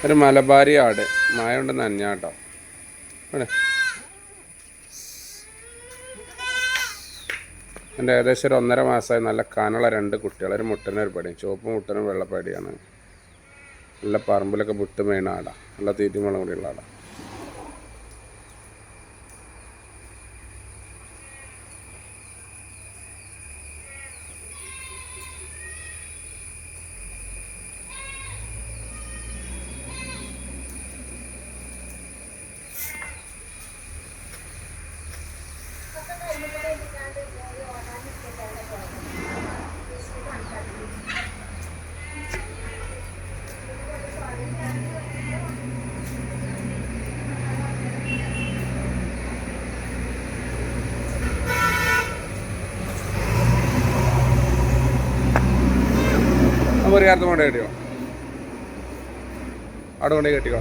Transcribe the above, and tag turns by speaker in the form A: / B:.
A: ഒരു മലബാരി ആട് മായ കൊണ്ട് നനഞ്ഞാട്ടോ. അവിടെ എൻ്റെ ഏകദേശം ഒരു 1.5 മാസമായി. നല്ല കനുള്ള 2 കുട്ടികൾ, ഒരു മുട്ടനും ഒരു പടിയും. ചുവപ്പ് മുട്ടനും വെള്ളപ്പടിയാണ്. നല്ല പറമ്പിലൊക്കെ വിട്ട് മെയിൻ ആടാ. നല്ല തീറ്റയും വെള്ളം കൂടിയുള്ള ആടാ. മുറിയാർത്ത് കൊണ്ട് കെട്ടിക്കോ, അവിടെ കൊണ്ട് കെട്ടിക്കോ.